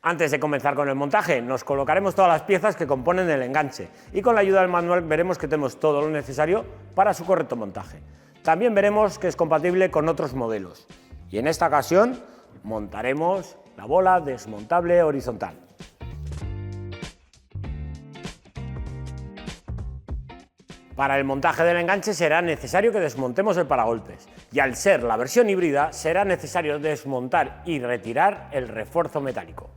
Antes de comenzar con el montaje, nos colocaremos todas las piezas que componen el enganche y con la ayuda del manual veremos que tenemos todo lo necesario para su correcto montaje. También veremos que es compatible con otros modelos y en esta ocasión montaremos la bola desmontable horizontal. Para el montaje del enganche será necesario que desmontemos el paragolpes y al ser la versión híbrida será necesario desmontar y retirar el refuerzo metálico.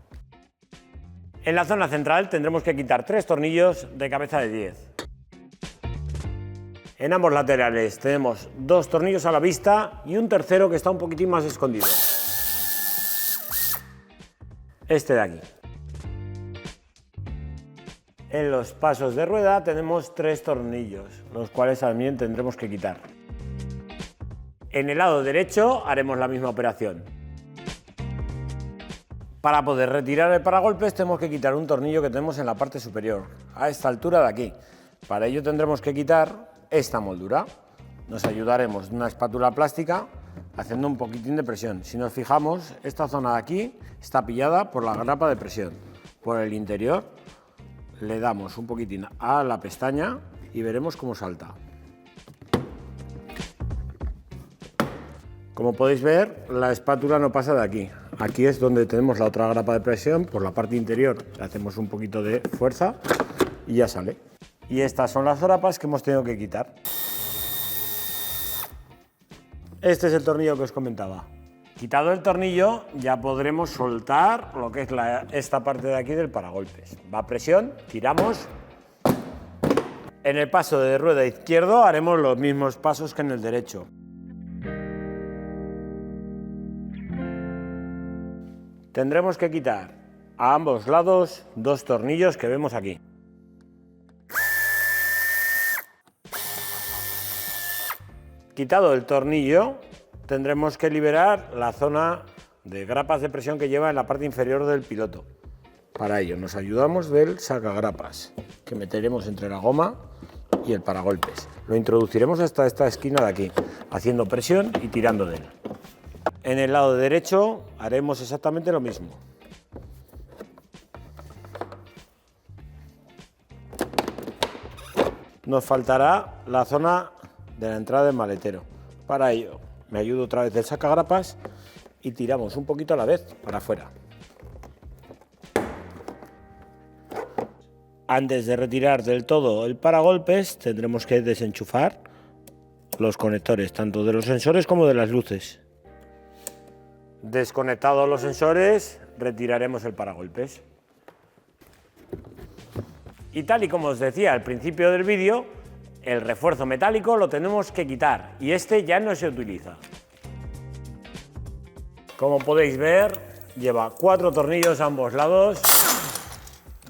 En la zona central tendremos que quitar 3 tornillos de cabeza de 10. En ambos laterales tenemos 2 tornillos a la vista y un tercero que está un poquitín más escondido. Este de aquí. En los pasos de rueda tenemos 3 tornillos, los cuales también tendremos que quitar. En el lado derecho haremos la misma operación. Para poder retirar el paragolpes tenemos que quitar un tornillo que tenemos en la parte superior, a esta altura de aquí. Para ello tendremos que quitar esta moldura. Nos ayudaremos de una espátula plástica haciendo un poquitín de presión. Si nos fijamos, esta zona de aquí está pillada por la grapa de presión. Por el interior le damos un poquitín a la pestaña y veremos cómo salta. Como podéis ver, la espátula no pasa de aquí. Aquí es donde tenemos la otra grapa de presión, por la parte interior le hacemos un poquito de fuerza y ya sale. Y estas son las grapas que hemos tenido que quitar. Este es el tornillo que os comentaba. Quitado el tornillo ya podremos soltar lo que es esta parte de aquí del paragolpes. Va a presión, tiramos. En el paso de rueda izquierdo haremos los mismos pasos que en el derecho. Tendremos que quitar a ambos lados 2 tornillos que vemos aquí. Quitado el tornillo, tendremos que liberar la zona de grapas de presión que lleva en la parte inferior del piloto. Para ello nos ayudamos del sacagrapas que meteremos entre la goma y el paragolpes. Lo introduciremos hasta esta esquina de aquí, haciendo presión y tirando de él. En el lado derecho haremos exactamente lo mismo. Nos faltará la zona de la entrada del maletero. Para ello me ayudo otra vez del sacagrapas y tiramos un poquito a la vez para afuera. Antes de retirar del todo el paragolpes tendremos que desenchufar los conectores tanto de los sensores como de las luces. Desconectados los sensores, retiraremos el paragolpes. Y tal y como os decía al principio del vídeo, el refuerzo metálico lo tenemos que quitar y este ya no se utiliza. Como podéis ver, lleva 4 tornillos a ambos lados,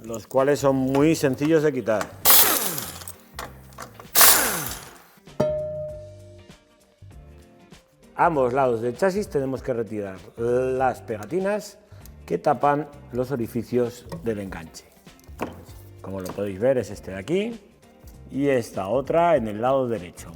los cuales son muy sencillos de quitar. A ambos lados del chasis tenemos que retirar las pegatinas que tapan los orificios del enganche. Como lo podéis ver es este de aquí y esta otra en el lado derecho.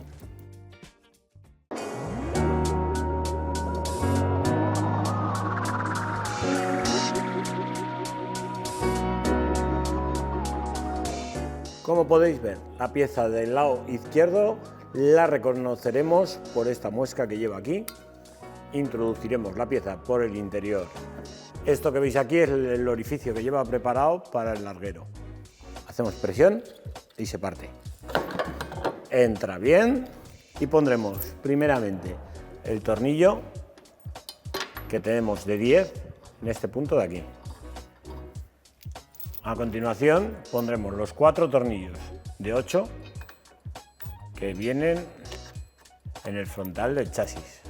Como podéis ver, la pieza del lado izquierdo la reconoceremos por esta muesca que lleva aquí. Introduciremos la pieza por el interior. Esto que veis aquí es el orificio que lleva preparado para el larguero. Hacemos presión y se parte. Entra bien y pondremos primeramente el tornillo que tenemos de 10 en este punto de aquí. A continuación pondremos los 4 tornillos de 8 que vienen en el frontal del chasis.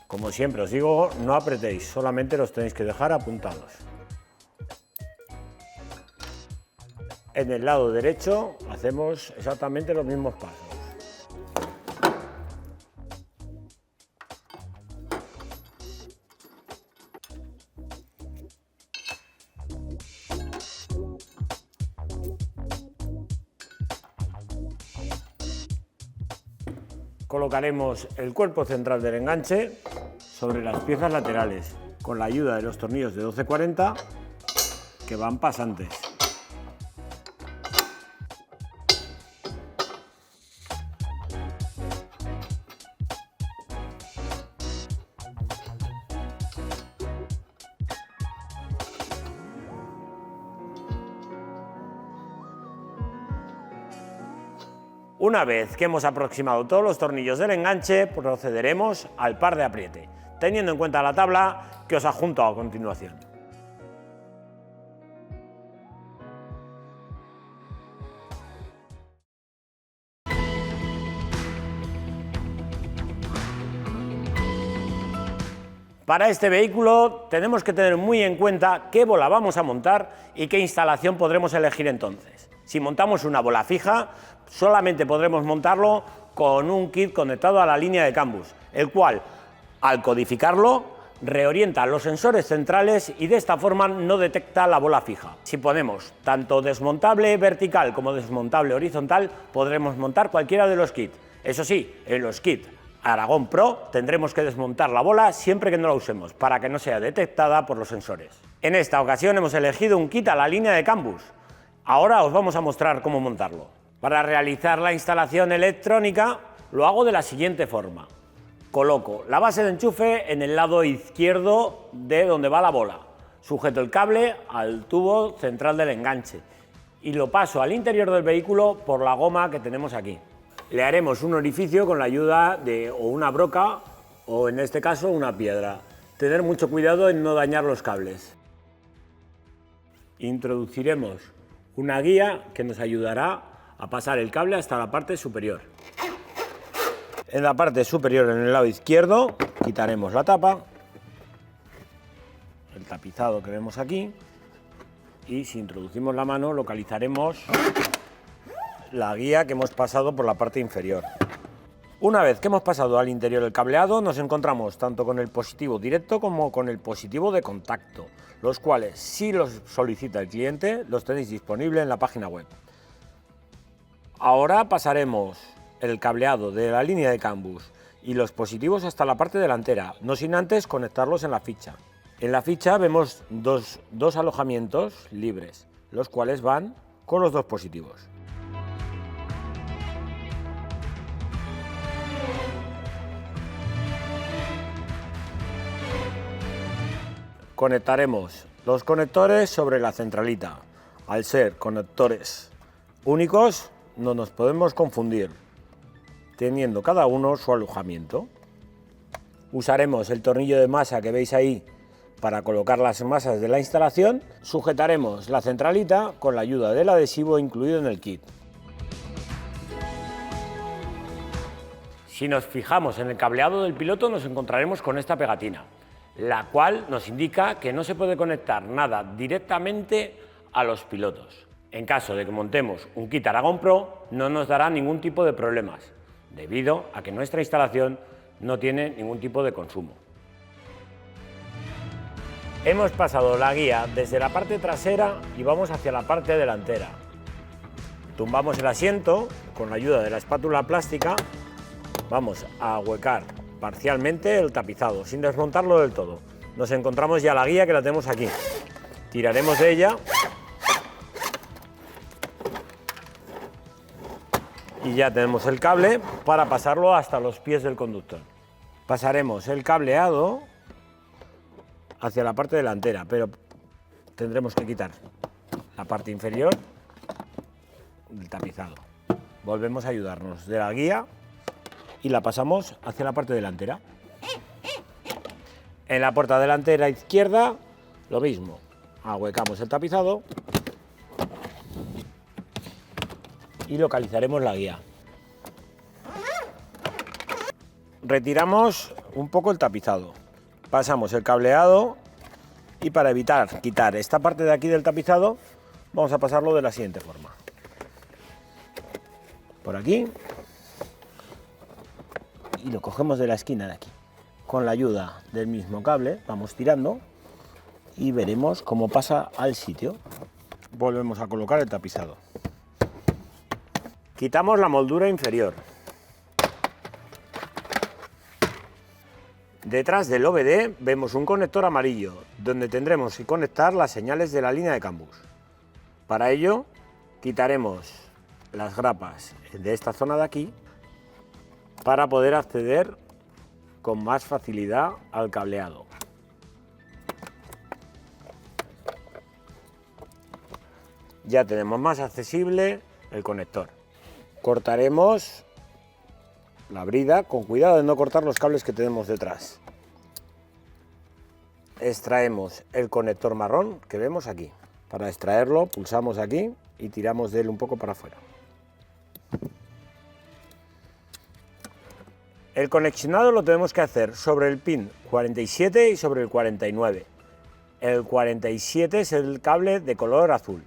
Como siempre os digo, no apretéis, solamente los tenéis que dejar apuntados. En el lado derecho hacemos exactamente los mismos pasos. Colocaremos el cuerpo central del enganche sobre las piezas laterales con la ayuda de los tornillos de 1240 que van pasantes. Una vez que hemos aproximado todos los tornillos del enganche, procederemos al par de apriete, teniendo en cuenta la tabla que os adjunto a continuación. Para este vehículo tenemos que tener muy en cuenta qué bola vamos a montar y qué instalación podremos elegir entonces. Si montamos una bola fija, solamente podremos montarlo con un kit conectado a la línea de CAN-bus, el cual, al codificarlo, reorienta los sensores centrales y de esta forma no detecta la bola fija. Si ponemos tanto desmontable vertical como desmontable horizontal, podremos montar cualquiera de los kits. Eso sí, en los kits Aragón Pro tendremos que desmontar la bola siempre que no la usemos, para que no sea detectada por los sensores. En esta ocasión hemos elegido un kit a la línea de CAN-bus. Ahora os vamos a mostrar cómo montarlo. Para realizar la instalación electrónica lo hago de la siguiente forma. Coloco la base de enchufe en el lado izquierdo de donde va la bola. Sujeto el cable al tubo central del enganche y lo paso al interior del vehículo por la goma que tenemos aquí. Le haremos un orificio con la ayuda de una broca o en este caso una piedra. Tener mucho cuidado en no dañar los cables. Introduciremos una guía que nos ayudará a pasar el cable hasta la parte superior. En la parte superior, en el lado izquierdo, quitaremos la tapa, el tapizado que vemos aquí, y si introducimos la mano localizaremos la guía que hemos pasado por la parte inferior. Una vez que hemos pasado al interior el cableado, nos encontramos tanto con el positivo directo como con el positivo de contacto, los cuales, si los solicita el cliente, los tenéis disponibles en la página web. Ahora pasaremos el cableado de la línea de CAN-bus y los positivos hasta la parte delantera, no sin antes conectarlos en la ficha. En la ficha vemos dos alojamientos libres, los cuales van con los dos positivos. Conectaremos los conectores sobre la centralita. Al ser conectores únicos, no nos podemos confundir, teniendo cada uno su alojamiento. Usaremos el tornillo de masa que veis ahí para colocar las masas de la instalación. Sujetaremos la centralita con la ayuda del adhesivo incluido en el kit. Si nos fijamos en el cableado del piloto, nos encontraremos con esta pegatina, la cual nos indica que no se puede conectar nada directamente a los pilotos. En caso de que montemos un kit Aragón Pro, no nos dará ningún tipo de problemas, debido a que nuestra instalación no tiene ningún tipo de consumo. Hemos pasado la guía desde la parte trasera y vamos hacia la parte delantera. Tumbamos el asiento con la ayuda de la espátula plástica, vamos a ahuecar parcialmente el tapizado, sin desmontarlo del todo. Nos encontramos ya la guía que la tenemos aquí. Tiraremos de ella y ya tenemos el cable para pasarlo hasta los pies del conductor. Pasaremos el cableado hacia la parte delantera, pero tendremos que quitar la parte inferior del tapizado. Volvemos a ayudarnos de la guía y la pasamos hacia la parte delantera. En la puerta delantera izquierda, lo mismo. Ahuecamos el tapizado y localizaremos la guía. Retiramos un poco el tapizado. Pasamos el cableado y para evitar quitar esta parte de aquí del tapizado, vamos a pasarlo de la siguiente forma. Por aquí. Y lo cogemos de la esquina de aquí. Con la ayuda del mismo cable vamos tirando y veremos cómo pasa al sitio. Volvemos a colocar el tapizado. Quitamos la moldura inferior. Detrás del OBD vemos un conector amarillo, donde tendremos que conectar las señales de la línea de CAN bus. Para ello, quitaremos las grapas de esta zona de aquí para poder acceder con más facilidad al cableado. Ya tenemos más accesible el conector. Cortaremos la brida con cuidado de no cortar los cables que tenemos detrás. Extraemos el conector marrón que vemos aquí. Para extraerlo pulsamos aquí y tiramos de él un poco para afuera. El conexionado lo tenemos que hacer sobre el pin 47 y sobre el 49. El 47 es el cable de color azul.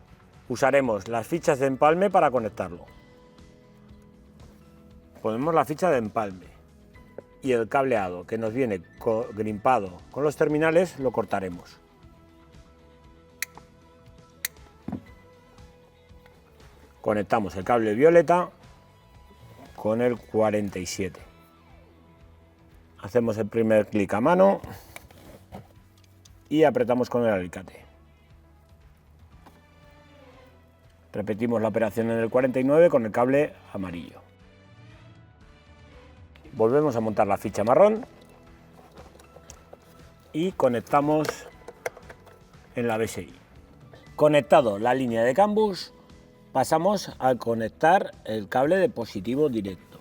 Usaremos las fichas de empalme para conectarlo. Ponemos la ficha de empalme y el cableado que nos viene grimpado con los terminales lo cortaremos. Conectamos el cable violeta con el 47. Hacemos el primer clic a mano y apretamos con el alicate. Repetimos la operación en el 49 con el cable amarillo. Volvemos a montar la ficha marrón y conectamos en la BSI. Conectado la línea de CAN bus, pasamos a conectar el cable de positivo directo,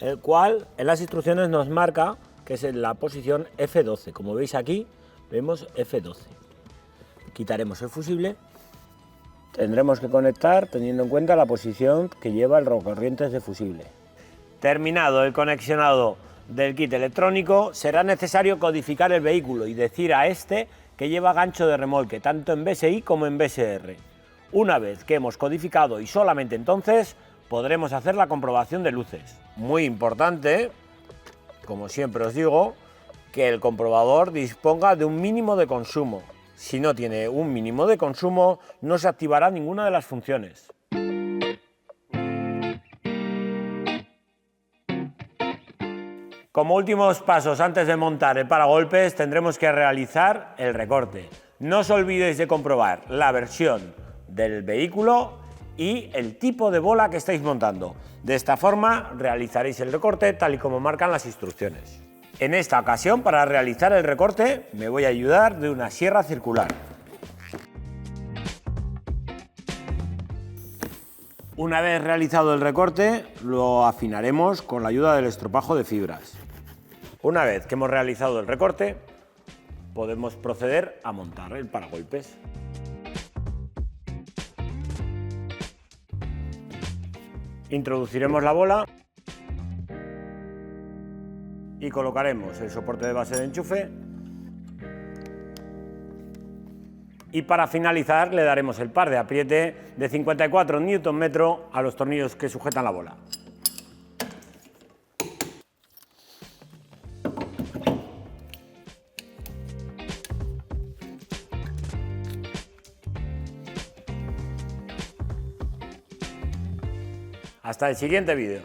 el cual en las instrucciones nos marca que es en la posición F12. Como veis aquí, vemos F12. Quitaremos el fusible. Tendremos que conectar teniendo en cuenta la posición que lleva el rompecorrientes de fusible. Terminado el conexionado del kit electrónico, será necesario codificar el vehículo y decir a este que lleva gancho de remolque, tanto en BSI como en BSR. Una vez que hemos codificado y solamente entonces podremos hacer la comprobación de luces. Muy importante, como siempre os digo, que el comprobador disponga de un mínimo de consumo. Si no tiene un mínimo de consumo, no se activará ninguna de las funciones. Como últimos pasos antes de montar el paragolpes, tendremos que realizar el recorte. No os olvidéis de comprobar la versión del vehículo y el tipo de bola que estáis montando. De esta forma realizaréis el recorte tal y como marcan las instrucciones. En esta ocasión, para realizar el recorte, me voy a ayudar de una sierra circular. Una vez realizado el recorte, lo afinaremos con la ayuda del estropajo de fibras. Una vez que hemos realizado el recorte, podemos proceder a montar el paragolpes. Introduciremos la bola y colocaremos el soporte de base de enchufe y para finalizar le daremos el par de apriete de 54 Nm a los tornillos que sujetan la bola. Hasta el siguiente vídeo.